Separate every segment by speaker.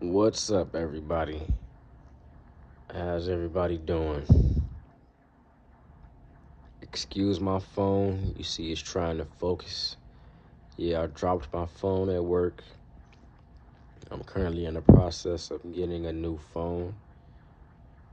Speaker 1: What's up, everybody? How's everybody doing? Excuse my phone. You see, it's trying to focus. Yeah, I dropped my phone at work. I'm currently in the process of getting a new phone.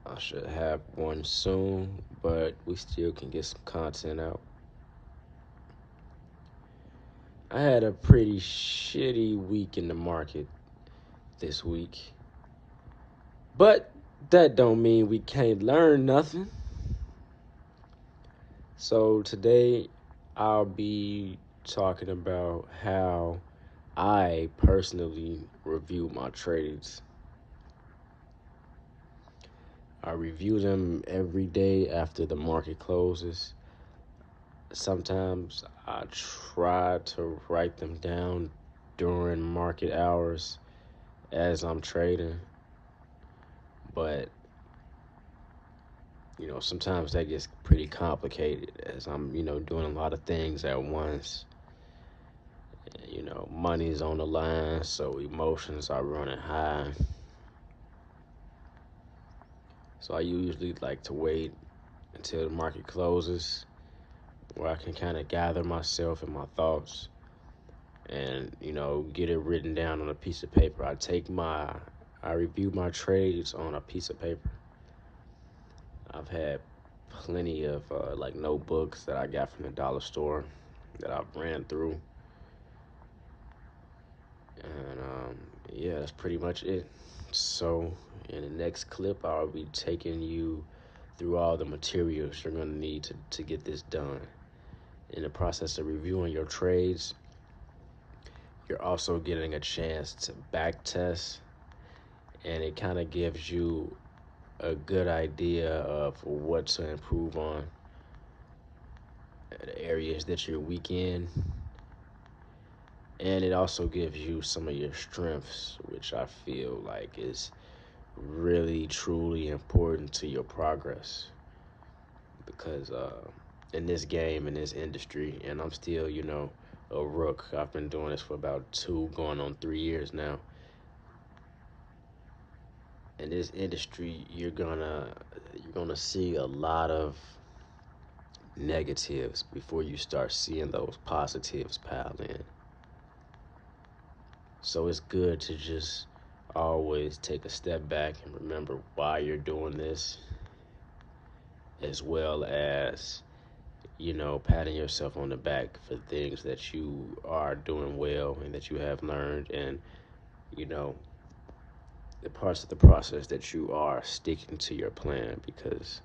Speaker 1: I should have one soon, but we still can get some content out. I had a pretty shitty week in the market this week, but that don't mean we can't learn nothing. So today I'll be talking about how I personally review my trades. I review them every day after the market closes. Sometimes I try to write them down during market hours as I'm trading, but sometimes that gets pretty complicated as I'm, doing a lot of things at once. Money's on the line, so emotions are running high. So I usually like to wait until the market closes where I can kind of gather myself and my thoughts and, get it written down on a piece of paper. I review my trades on a piece of paper. I've had plenty of like notebooks that I got from the dollar store that I've ran through. And yeah, that's pretty much it. So in the next clip, I'll be taking you through all the materials you're going to need to get this done. In the process of reviewing your trades, you're also getting a chance to back test, and it kind of gives you a good idea of what to improve on, the areas that you're weak in, and it also gives you some of your strengths, which I feel like is really truly important to your progress. Because in this game, in this industry, and I'm still, a rook. I've been doing this for about going on 3 years now. In this industry, you're gonna see a lot of negatives before you start seeing those positives pile in. So it's good to just always take a step back and remember why you're doing this, as well as patting yourself on the back for things that you are doing well and that you have learned, and you know the parts of the process that you are sticking to your plan, because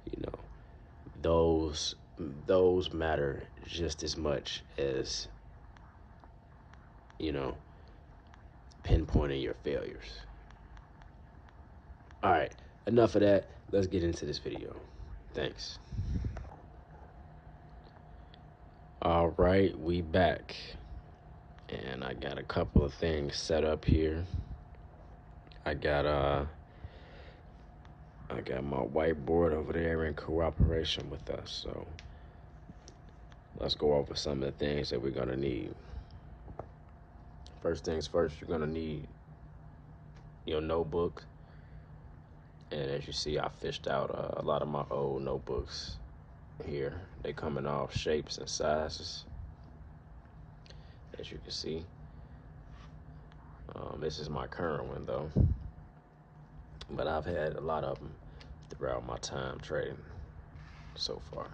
Speaker 1: you know those those matter just as much as you know pinpointing your failures. All right, enough of that. Let's get into this video. Thanks. All right, we back, and I got a couple of things set up here. I got I got my whiteboard over there in cooperation with us. So let's go over some of the things that we're gonna need. First things first, you're gonna need your notebook. And as you see, I fished out a lot of my old notebooks here. They come in all shapes and sizes, as you can see. This is my current one though, but I've had a lot of them throughout my time trading so far.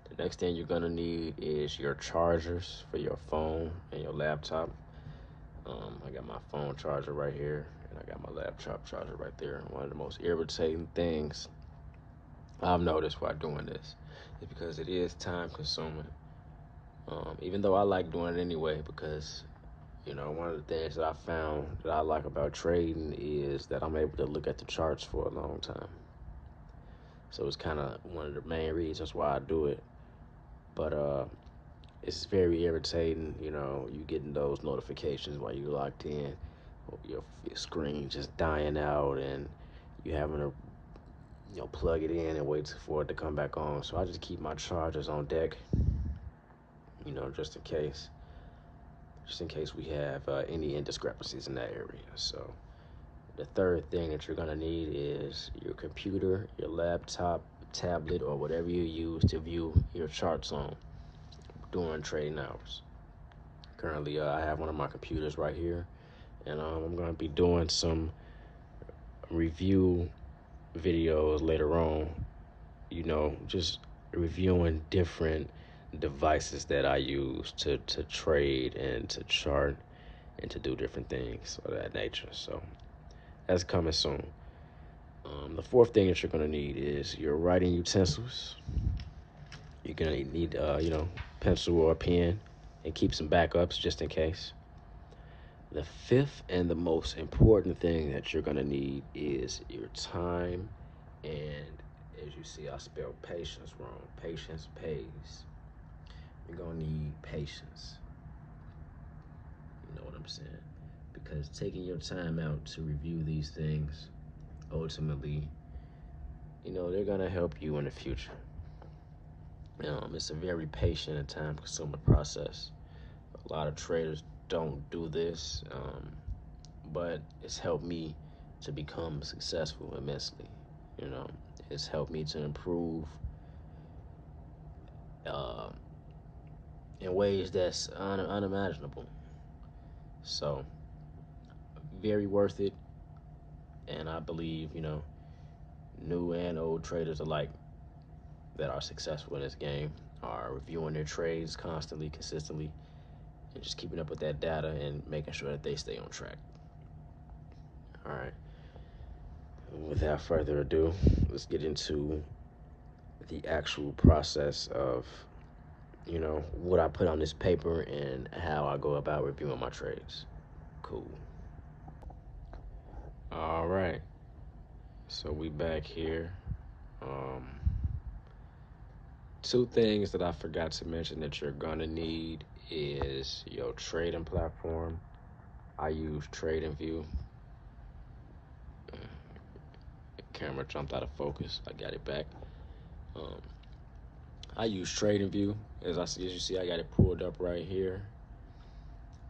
Speaker 1: The next thing you're gonna need is your chargers for your phone and your laptop. I got my phone charger right here, and I got my laptop charger right there. One of the most irritating things I've noticed while doing this is because it is time consuming. Even though I like doing it anyway, because one of the things that I found that I like about trading is that I'm able to look at the charts for a long time. So it's kind of one of the main reasons why I do it. But it's very irritating, you getting those notifications while you're locked in, your screen just dying out, and you having to, plug it in and wait for it to come back on. So I just keep my chargers on deck, just in case. just in case we have any indiscrepancies in that area. So the third thing that you're gonna need is your computer, your laptop, tablet, or whatever you use to view your charts on during trading hours. Currently, I have one of my computers right here, and I'm gonna be doing some review videos later on, just reviewing different devices that I use to trade and to chart and to do different things of that nature. So that's coming soon. The fourth thing that you're gonna need is your writing utensils. You're gonna need, pencil or a pen, and keep some backups just in case. The fifth and the most important thing that you're gonna need is your time. And as you see, I spelled patience wrong. Patience pays. You're gonna need patience. You know what I'm saying? Because taking your time out to review these things, ultimately, they're gonna help you in the future. It's a very patient and time-consuming process. A lot of traders don't do this, but it's helped me to become successful immensely. It's helped me to improve in ways that's unimaginable. So, very worth it. And I believe, new and old traders alike that are successful in this game are reviewing their trades constantly, consistently, and just keeping up with that data and making sure that they stay on track. All right. Without further ado, let's get into the actual process of, what I put on this paper and how I go about reviewing my trades. Cool. All right. So we back here. Two things that I forgot to mention that you're gonna need is your trading platform. I use TradingView. Camera jumped out of focus. I got it back. I use TradingView. As you see, I got it pulled up right here.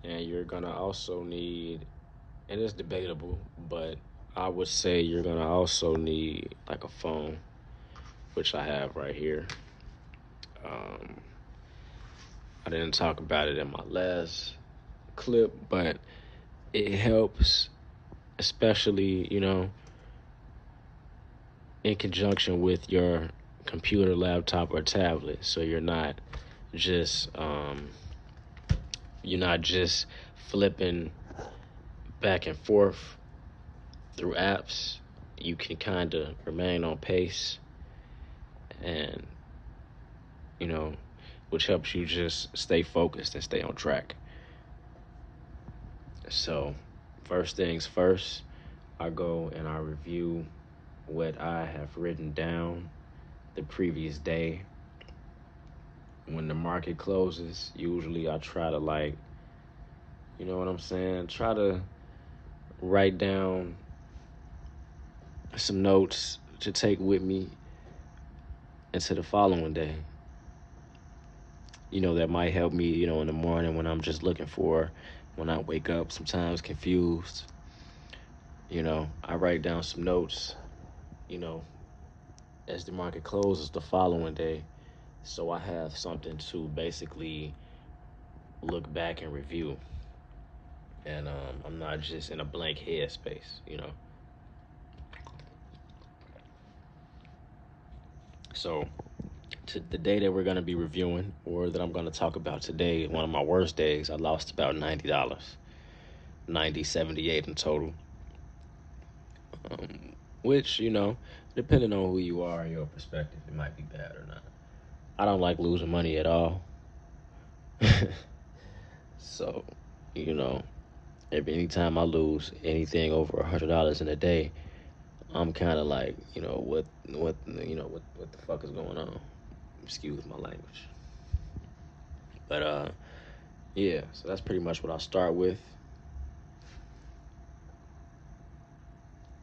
Speaker 1: And you're gonna also need, and it's debatable, but I would say you're gonna also need like a phone, which I have right here. I didn't talk about it in my last clip, but it helps, especially, in conjunction with your computer, laptop, or tablet. So you're not just flipping back and forth through apps. You can kind of remain on pace, and which helps you just stay focused and stay on track. So first things first, I go and I review what I have written down the previous day. When the market closes, usually I try to try to write down some notes to take with me into the following day. That might help me, in the morning when I'm just when I wake up, sometimes confused. I write down some notes, as the market closes the following day. So I have something to basically look back and review. And I'm not just in a blank headspace. So the day that we're going to be reviewing, or that I'm going to talk about today, one of my worst days, I lost about $90, $78 in total. Which, depending on who you are and your perspective, it might be bad or not. I don't like losing money at all. So, anytime I lose anything over $100 in a day, I'm kind of like, what the fuck is going on? Excuse my language. But yeah, so that's pretty much what I'll start with.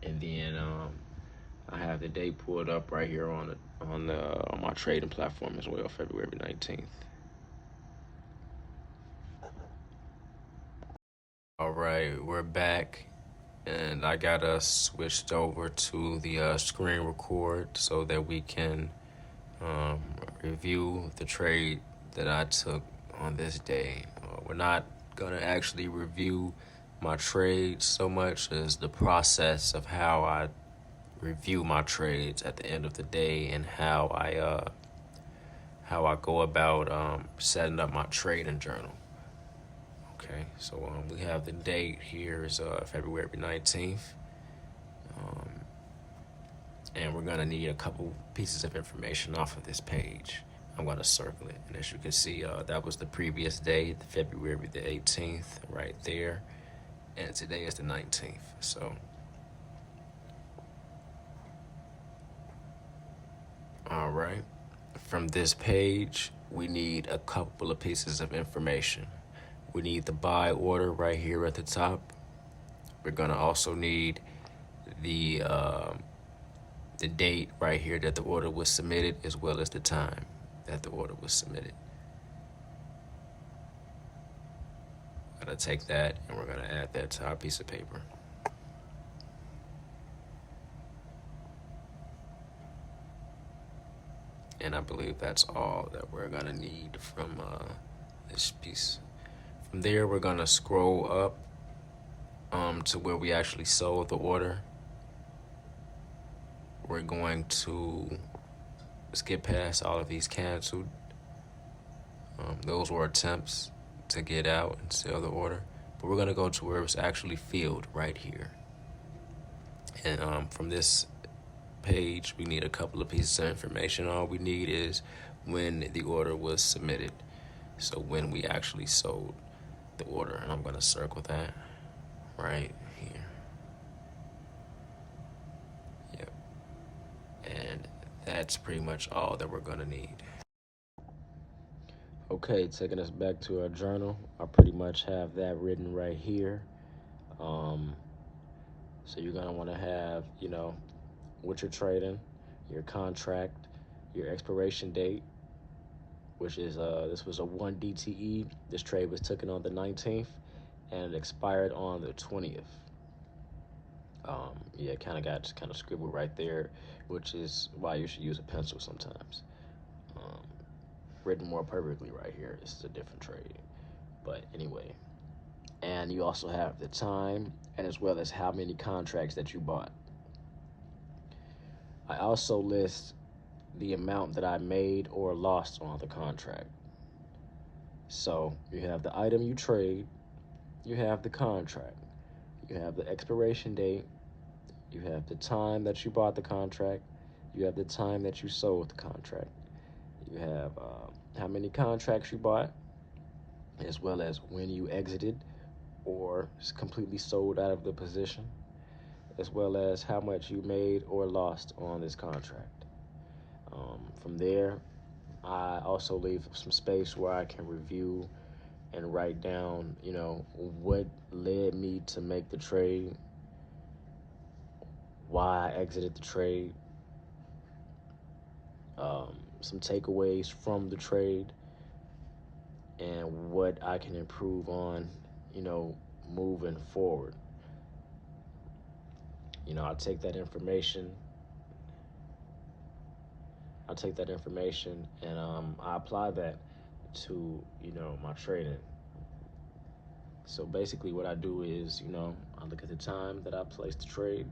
Speaker 1: And then I have the day pulled up right here on my trading platform as well, February 19th. right, we're back, and I got us switched over to the screen record so that we can um, review the trade that I took on this day. We're not gonna actually review my trade so much as the process of how I review my trades at the end of the day and how I go about setting up my trading journal. Okay, so we have the date here is February 19th, um, and we're gonna need a couple pieces of information off of this page. I'm gonna circle it, and as you can see, that was the previous day, February the 18th, right there, and today is the 19th. So, all right, from this page, we need a couple of pieces of information. We need the buy order right here at the top. We're gonna also need the date right here that the order was submitted, as well as the time that the order was submitted. Gotta take that and we're gonna add that to our piece of paper. And I believe that's all that we're gonna need from this piece. From there, we're gonna scroll up to where we actually sold the order. We're going to skip past all of these canceled. Those were attempts to get out and sell the order. But we're gonna go to where it's actually filled right here. And from this page, we need a couple of pieces of information. All we need is when the order was submitted. So when we actually sold the order, and I'm gonna circle that right here. Yep. And that's pretty much all that we're gonna need. Okay, taking us back to our journal, I pretty much have that written right here. So you're gonna wanna have, what you're trading, your contract, your expiration date, which is this was a 1 DTE. This trade was taken on the 19th and it expired on the 20th. Yeah, kind of scribbled right there, which is why you should use a pencil sometimes. Written more perfectly right here. This is a different trade, but anyway. And you also have the time and as well as how many contracts that you bought. I also list the amount that I made or lost on the contract. So you have the item you trade, you have the contract, you have the expiration date, you have the time that you bought the contract, you have the time that you sold the contract, you have how many contracts you bought, as well as when you exited or completely sold out of the position, as well as how much you made or lost on this contract. From there, I also leave some space where I can review and write down, what led me to make the trade, why I exited the trade, some takeaways from the trade, and what I can improve on, moving forward. I'll take that information. And I apply that to, my trading. So basically what I do is, I look at the time that I placed the trade.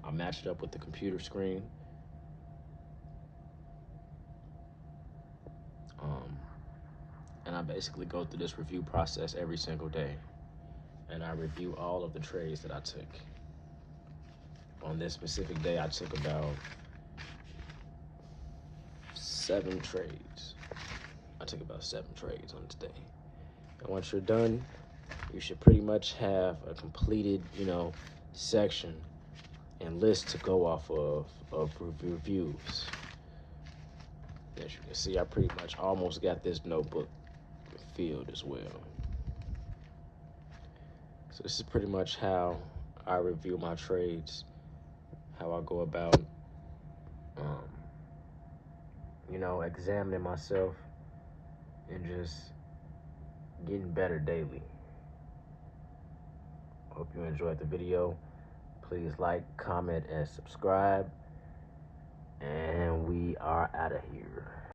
Speaker 1: I match it up with the computer screen. And I basically go through this review process every single day. And I review all of the trades that I took. On this specific day, I took about 7 trades. I took about 7 trades on this day. And once you're done, you should pretty much have a completed, section and list to go off of reviews. As you can see, I pretty much almost got this notebook filled as well. So this is pretty much how I review my trades, how I go about, examining myself and just getting better daily. Hope you enjoyed the video. Please like, comment, and subscribe. And we are out of here.